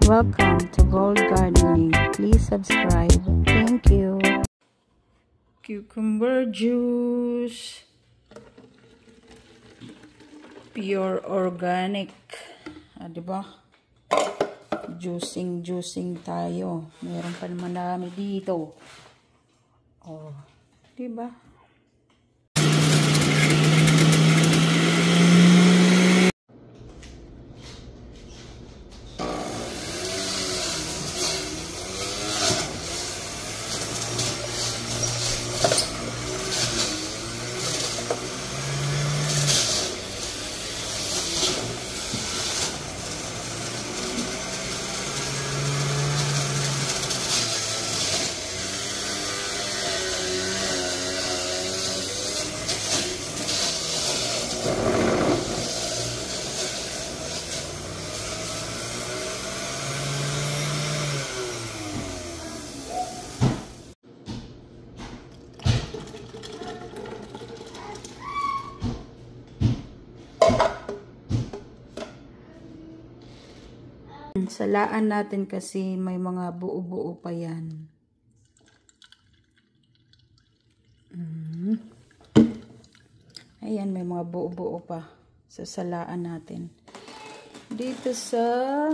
Welcome to Gold Gardening. Please subscribe. Thank you. Cucumber juice. Pure organic. Diba? Juicing tayo. Meron pa naman dami dito. Oh, diba? Salaan natin kasi may mga buo-buo pa yan. Ayan, may mga buo-buo pa. Salaan natin. Dito sa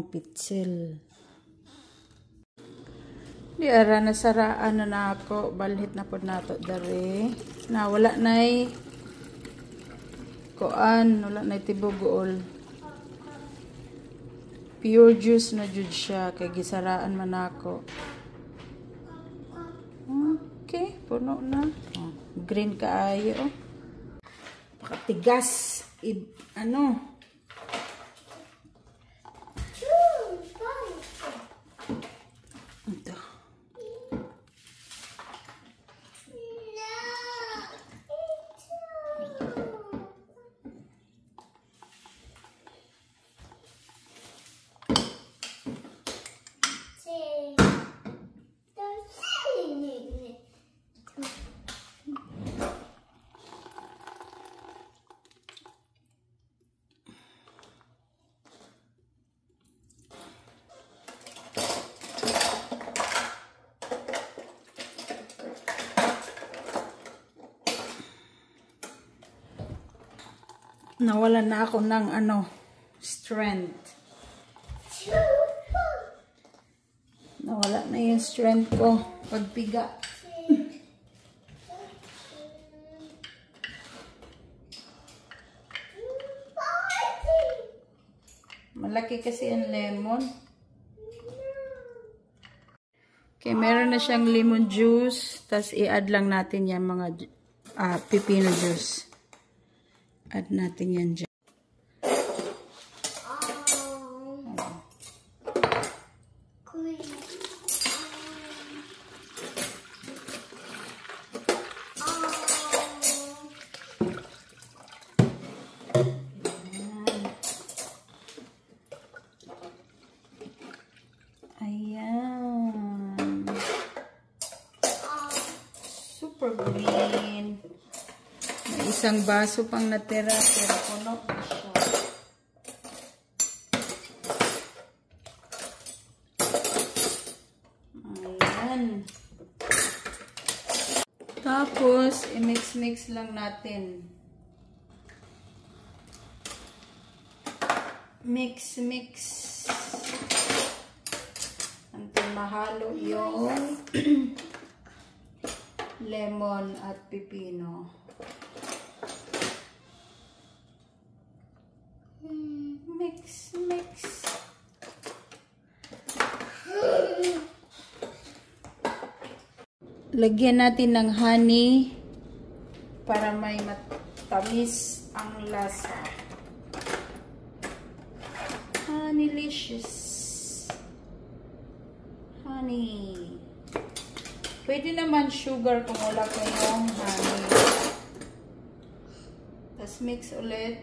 pitsil. Di ara nasaraan na ako. Balhit na po nato dari. Wala na'y kuan, wala na'y tibugool. Pure juice na jud siya kay gisaraan man ako. Okay, puno na. Green kaayo. Pakatigas. Ito. Nawalan na ako ng strength. Nawala na yung strength ko pagpiga. Malaki kasi ang lemon. Okay, meron na siyang lemon juice. Tapos i-add lang natin yung mga pipino juice. Add natin yan dyan. Ayan. Super green. May isang baso pang natira pero puno na siya. Ayan. Tapos, i-mix-mix lang natin. Mix-mix. Until mahalo yung lemon at pipino. Mix, mix. Lagyan natin ng honey para may matamis ang lasa. Honeylicious. Honey. Pwede naman sugar kung wala kayong honey. Tapos mix ulit.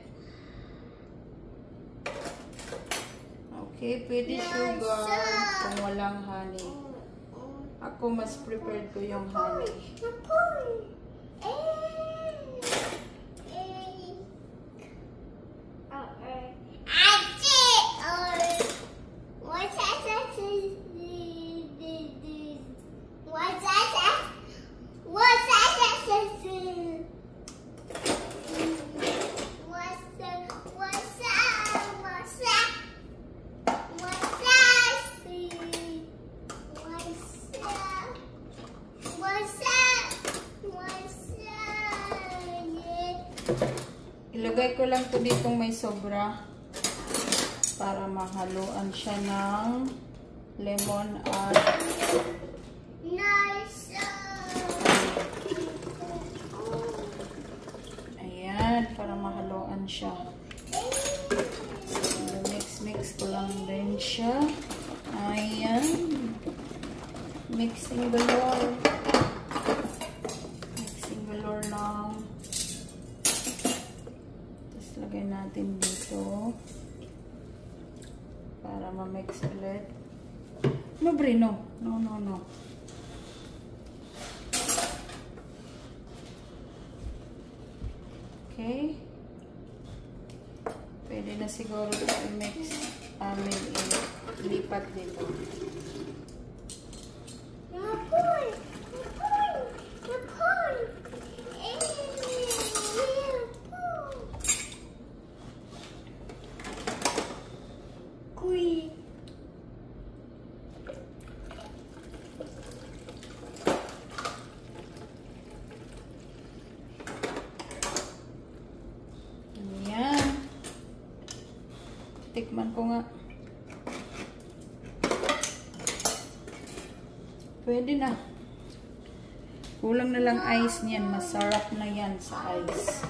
Okay, pwede sugar kung walang honey. Ako mas prepared ko yung honey. Lagay ko lang to ditong may sobra para mahaluan siya ng lemon at nice. ayan, para mahaluan siya. So, mix ko lang din siya. Ayan. Mixing galore. Mixing galore lang. Tapos lagay natin dito. Para ma-mix ulit. No, Brino. No. Okay. Pwede na siguro ito i-mix. Ilipat dito. Ayan. Tikman ko nga. Pwede na. Kulang na lang ice niyan. Masarap na yan sa ice.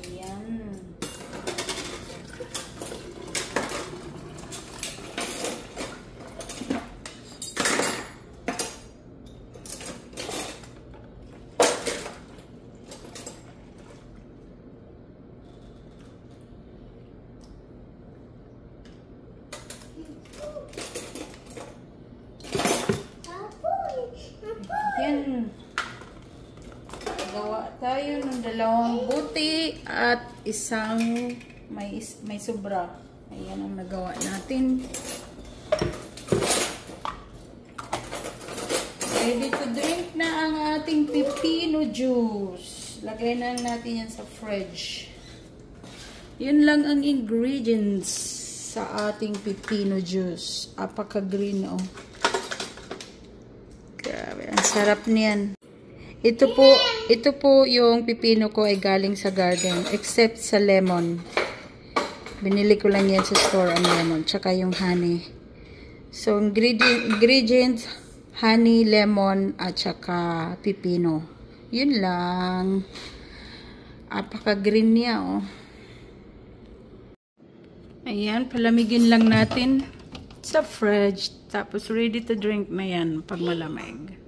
Ayan. Yan. Gawa tayo ng dalawang buti at isang may sobra. Ayan ang nagawa natin. Ready to drink na ang ating pipino juice. Lagay na natin yan sa fridge. Yun lang ang ingredients sa ating pipino juice. Apaka-green, oh. Grabe, ang sarap niyan. Ito po yung pipino ko ay galing sa garden. Except sa lemon. Binili ko lang yan sa store ang lemon. Tsaka yung honey. So, ingredients, honey, lemon, at tsaka pipino. Yun lang. Apaka-green niya, oh. Ayan, palamigin lang natin sa fridge. Tapos, ready to drink na yan pag malamig.